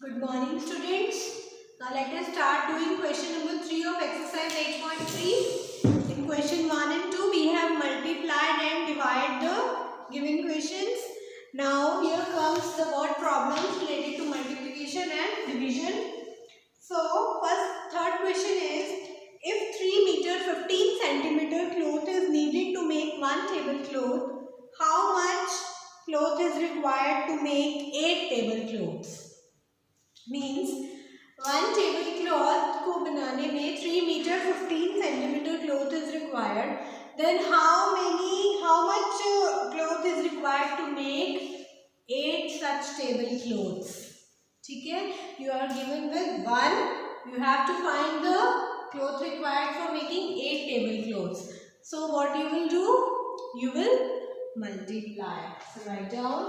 Good morning, students. Now let us start doing question number 3 of exercise 8.3. In question 1 and 2 we have multiplied and divided the given questions. Now here comes the word problems related to multiplication and division. So third question is, if 3 meter 15 centimeter cloth is needed to make 1 tablecloth, how much cloth is required to make 8 tablecloths? Means 1 table cloth को बनाने में 3 metre 15 centimetre cloth is required. Then how much cloth is required to make 8 such table cloths. ठीक है, you are given with 1, you have to find the cloth required for making 8 table cloths. So what you will do, you will multiply. So write down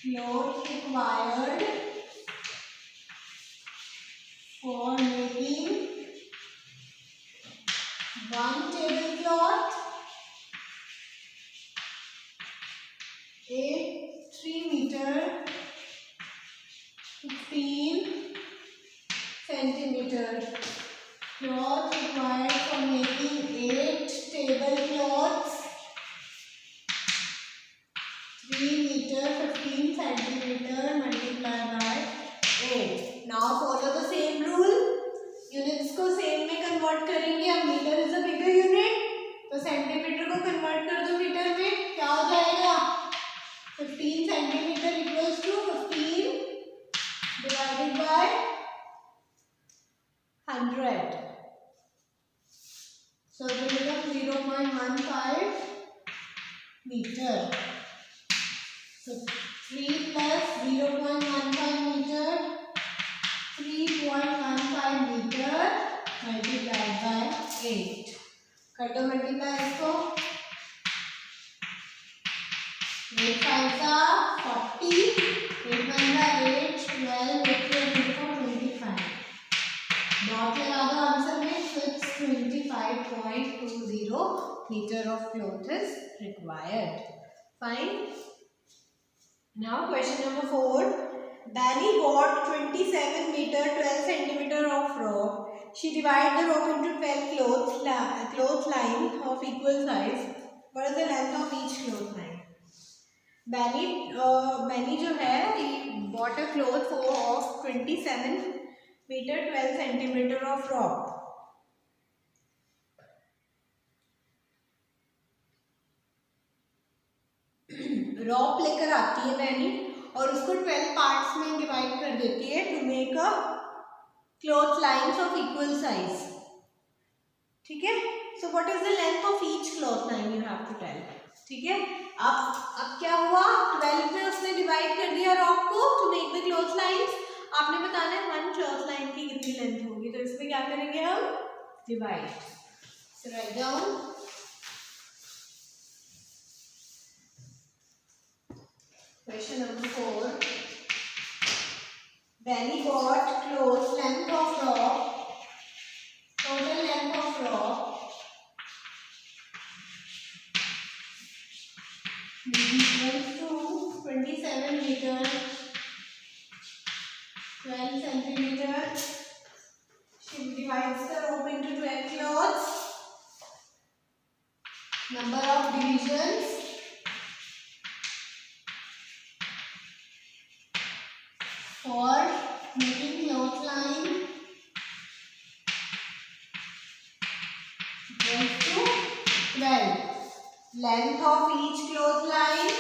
cloth required for making 1 tablecloth, 3 meter 15 centimeter cloth required for making 8 tablecloths, 3 meter 15 centimeter multiplied by 8. Now follow the same rule. Units को same में convert करेंगे. अब metre is a bigger unit, तो centimetre को convert कर दो metre में. क्या हो जाएगा, 15 centimetre equals to 15 divided by 100. So it will become 0.15 meter. So 3 plus 0.15 meter, 3.15 meter multiplied by 8. कर दो मल्टीप्लाई इसको. 8 5 40, 8 1 8, 12, 8 25. डॉट लगा दो आंसर में. So it's 25.20 meter of cloth is required. Fine. Now question number 4. Danny bought 27 meter 12 centimeter of rope. She divided the rope into 12 cloth line of equal size. What is the length of each cloth line? Benny जो है, he bought a cloth of 27 meter 12 centimeter of rope. रॉप लेकर आती है बैनी और उसको 12 parts में divide कर देती है to make a cloth lines of equal size. ठीक है, so what is the length of each cloth line, you have to tell. ठीक है, अब क्या हुआ, 12 में उसने डिवाइड कर दिया रॉप को to make the cloth lines. आपने बताना है 1 क्लॉथ लाइन की कितनी लेंथ होगी, तो इसमें क्या करेंगे हम, divide. So write down question number 4. Benny bought clothes length of rope, total length of rope equals to 27 meter 12 centimeter. She divides the rope into 12 cloths. Number of divisions for making cloth line equals to 12. Length of each cloth line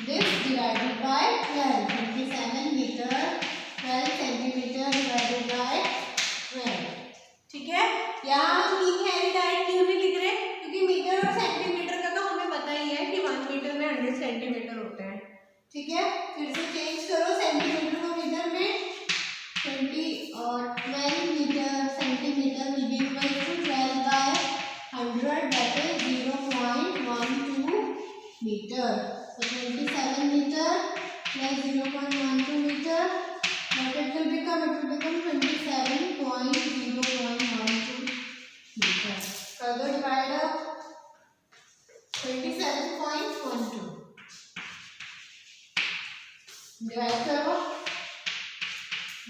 this divided by 12. 27 meter 12 centimeter divided by 12. ठीक है, यहाँ हम लिख है direct क्यों नहीं लिख रहे, क्योंकि मीटर और सेंटीमीटर का तो हमें पता ही है कि 1 मीटर में 100 सेंटीमीटर होते हैं. ठीक है, फिर से चेंज करो सेंटीमीटर को मीटर में. 12 metre centimetre will be equal to 12 by 100, that is 0.12 meter. So 27 meter plus 0.12 meter, what it will become? It will become 27.0.12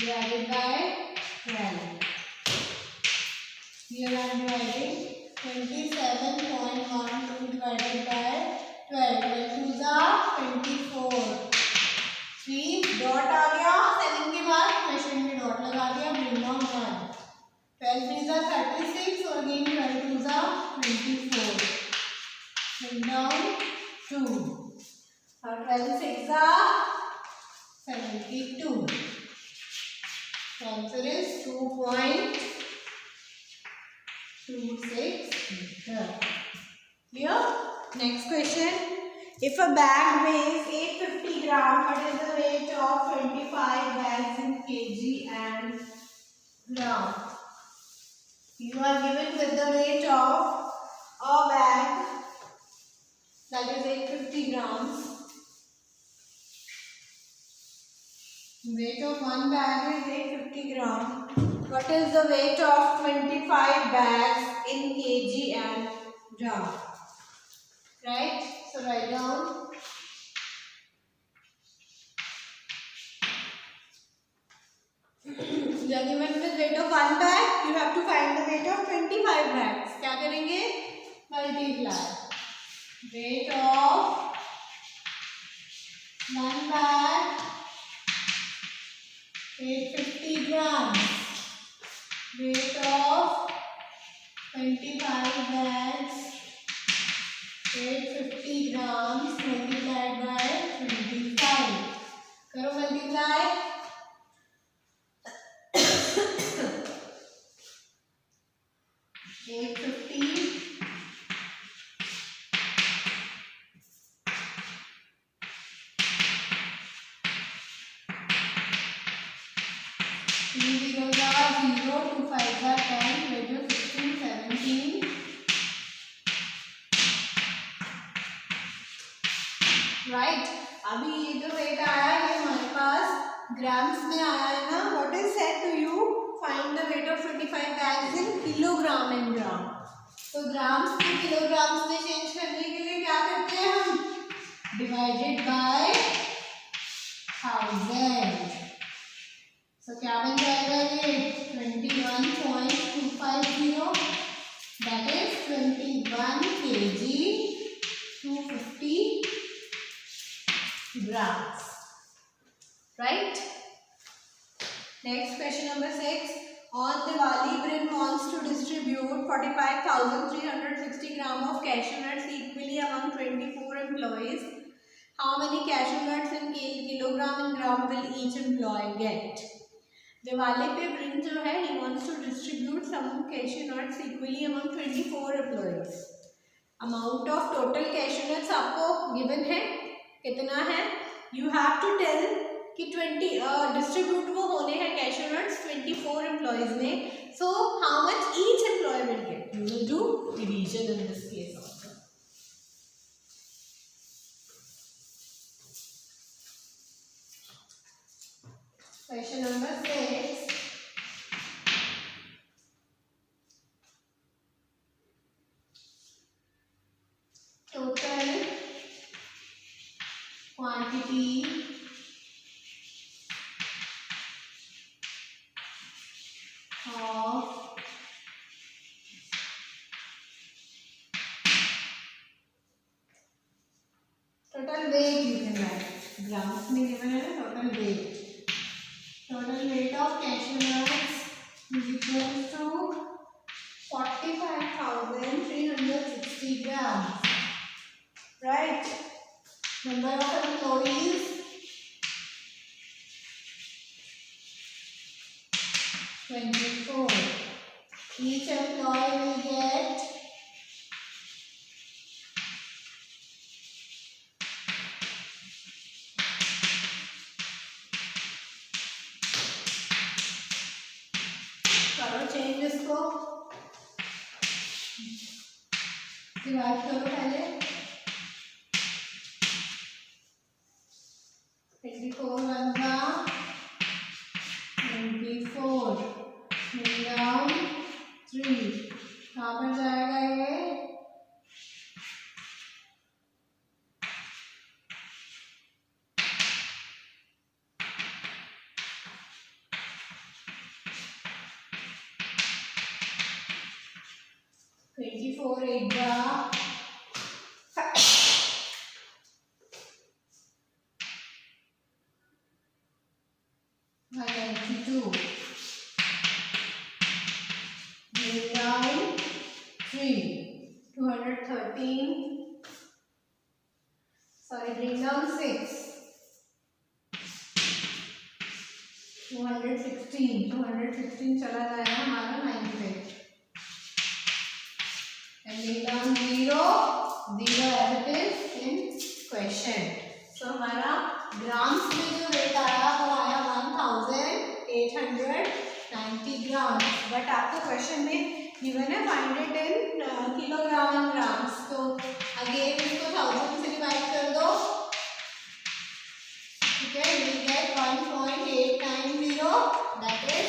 divided by 12. Here I am dividing 27.12 divided by 12. 12 are 24. 3 dot आ गया 7 के बाद question में dot लगा दिया. Bring down 1. 12 3 are 36 और again 12 2 are 24. Bring down 2. Now 12 6 are 72. The answer is 2.26 meter. Clear? Next question. If a bag weighs 850 grams, what is the weight of 25 bags in kg and gram? You are given with the weight of a bag that is 850 grams. Weight of one bag is 850 grams. What is the weight of 25 bags in kg and gram? Right? So write down. You are given with weight of one bag. You have to find the weight of 25 bags. क्या करेंगे? Multiply. Weight of one bag 850 grams. Weight of 25 bags 850 grams multiplied by 25. करो multiply. 850 3 zeros are 0, 2 5s are 10, 16, 17. Right? अभी ये जो wait आया है हमारे पास grams में आया है ना. What is said to you? Find the weight of 25 bags in kilogram and gram. तो ग्राम्स को किलोग्राम्स में चेंज करने के लिए क्या करते हैं हम? Divided by 1000. So क्या बन जाएगा ये 21.250. That is 21 kg 250 grams. Right? Next question number 6. On Diwali, Brin wants to distribute 45,360 grams of cashew nuts equally among 24 employees. How many cashew nuts in kilogram and gram will each employee get? Diwali पे Brin जो है he wants to distribute some cashew nuts equally among 24 employees. Amount of total cashew nuts आपको given है कितना है? You have to tell कि 20 distribute वो होने हैं cashew nuts 24 employees में. So how much each employee will get? You will do division in this case also. Question number 6. Total quantity of total weight you can write. Grams में given है ना total weight. Total weight of cashew nuts is equal to 45,360 grams. Right? Number of employees 24. Each employee will get change इसको divide करो पहले 24 1 का 24 down 3 कहाँ पर जाएगा ये 24 8 जा 192. Bring down 3. 213. Sorry, bring down 6. 216 चला जाएगा हमारा 9 पे. And bring down 0 as it is in question. So हमारा ग्राम्स में जो वेट आया वो आया 1890 ग्राम. बट आपको क्वेश्चन में गिवन है find it in kilogram and grams. तो अगेन इसको 1000 से डिवाइड कर दो. ठीक है, we get 1.890, that is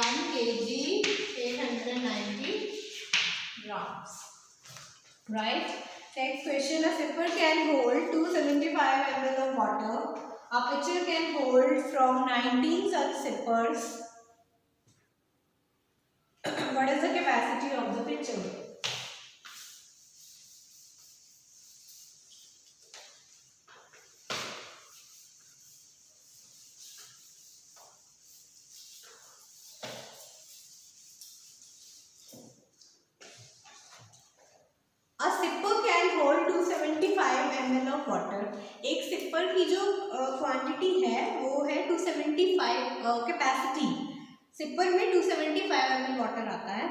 1 kg 890 grams. Right? Next question, a sipper can hold 275 ml of water. A pitcher can hold from 19 such sippers. What is the capacity of the pitcher? A sipper can hold 275 ml of water. एक sipper की जो quantity है वो है 275 capacity. Sipper में 275 ml water आता है.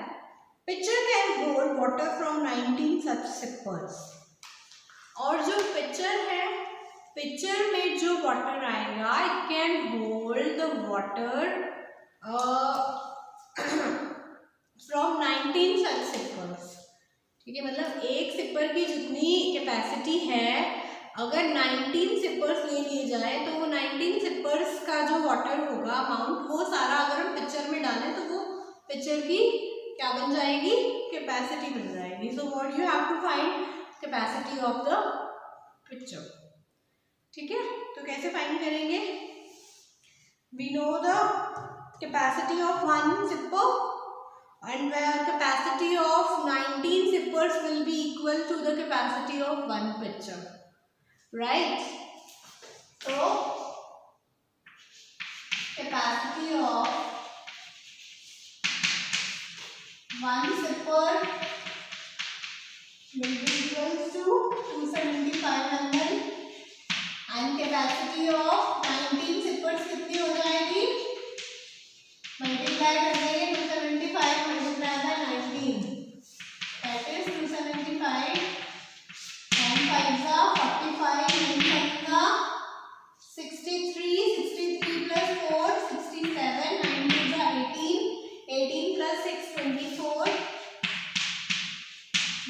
Picture can hold water from 19 such sippers. और जो पिक्चर है, पिक्चर में जो वाटर आएगा it can hold the water from 19 such sippers. ठीक है, मतलब एक सिपर की जितनी कैपेसिटी है अगर 19 सिपर्स ले लिए जाए तो वो 19 सिपर्स का जो वाटर होगा अमाउंट वो सारा अगर हम पिक्चर में डालें तो वो पिक्चर की क्या बन जाएगी, कैपेसिटी बन जाएगी. So what you have to find capacity of the picture. ठीक है, तो कैसे फाइंड करेंगे? We know the capacity of 1 sipper and where capacity of 19 sippers will be equal to the capacity of 1 pitcher, right? So capacity of 1 sipper will be equal to 275 ml and capacity of 19 sippers कितनी हो जाएगी? Multiply कर देंगे 275 multiplied by 19, that is 275 and 5 are 45 and 7 are 63 plus 4 67 9 is 18 plus 6 24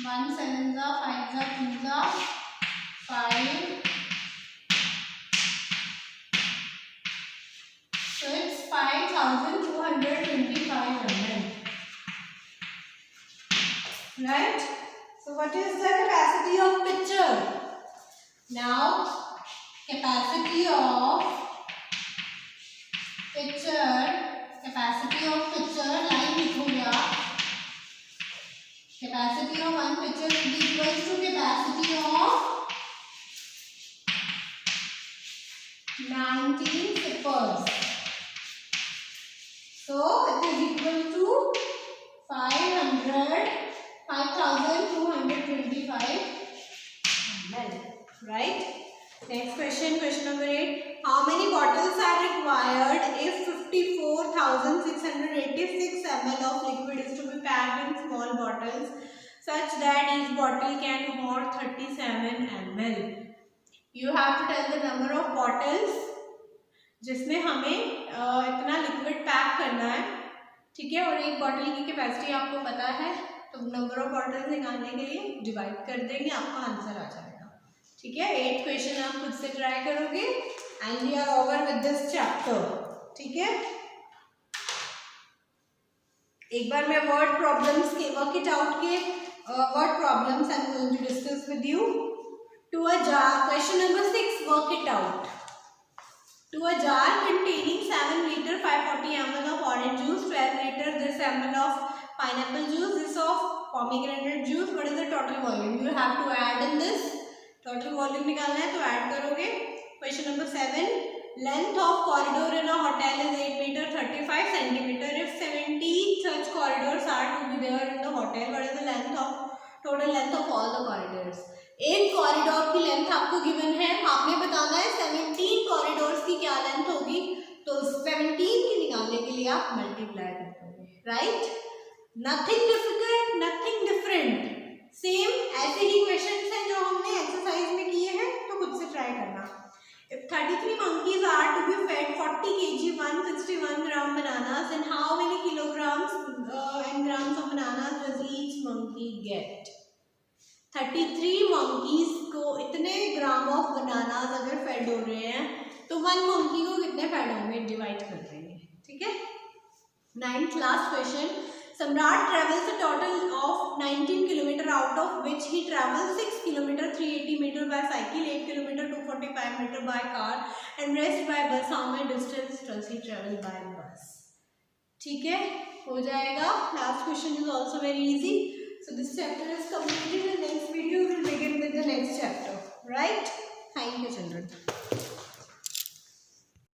1 7 are 5 are 2 are 5. So it's 5225 ml. Right? So what is the capacity of pitcher? Now capacity of pitcher line लिखूंगा. Capacity of 1 pitcher is equal to capacity of 19 sippers. So it is equal to 5225 ml. Right? Next question, question number 8. How many bottles are required if 54,686 ml of liquid is to be packed in small bottles such that each bottle can hold 37 ml? You have to tell the number of bottles जिसमें हमें इतना liquid pack करना है. ठीक है, और एक bottle की कैपेसिटी आपको पता है तो नंबर ऑफ बॉटल्स निकालने के लिए डिवाइड कर देंगे, आपका आंसर आ जाएगा. ठीक है, 8 क्वेश्चन आप खुद से ट्राई करोगे and we are over with this chapter. ठीक है, एक बार मैं वर्ड प्रॉब्लम्स के वर्क इट आउट के word problems I am going to discuss with you. To a jar, question number 6, work it out. To a jar containing 7 liter 540 ml of orange juice, 12 liter this ml of pineapple juice, this of pomegranate juice. What is the total volume? You have to add in this. Total volume निकालना है तो add करोगे. Question number 7. Length of corridor in a hotel is 8 meter 35 centimeter. If 70 such corridors are to be there in the hotel, what is the total length of all the corridors? एक corridor की length आपको given है, आपने बताना है 17 corridors की क्या length होगी. तो 17 की निकालने के लिए आप मल्टीप्लाई करोगे. Right, nothing difficult, nothing different. Same ऐसे ही क्वेश्चंस हैं जो हमने एक्सरसाइज में किए हैं, तो खुद से ट्राई करना. If 33 monkeys are to be fed 40 kg 161 gram bananas, then how many kilograms and grams of bananas does each monkey get? 33 monkeys को इतने ग्राम ऑफ बनानास अगर फेड हो रहे हैं तो 1 monkey को कितने फेड होंगे डिवाइड कर देंगे. ठीक है. 9th last question. सम्राट travels a total of 19 kilometer out of which he travels 6 kilometer 380 meter by cycle, 8 kilometer 245 meter by car and rest by bus. How many distance does he travel by bus? ठीक है, हो जाएगा. Last question is also very easy. So this chapter is completed. The next video will begin with the next chapter. Right? Thank you, children.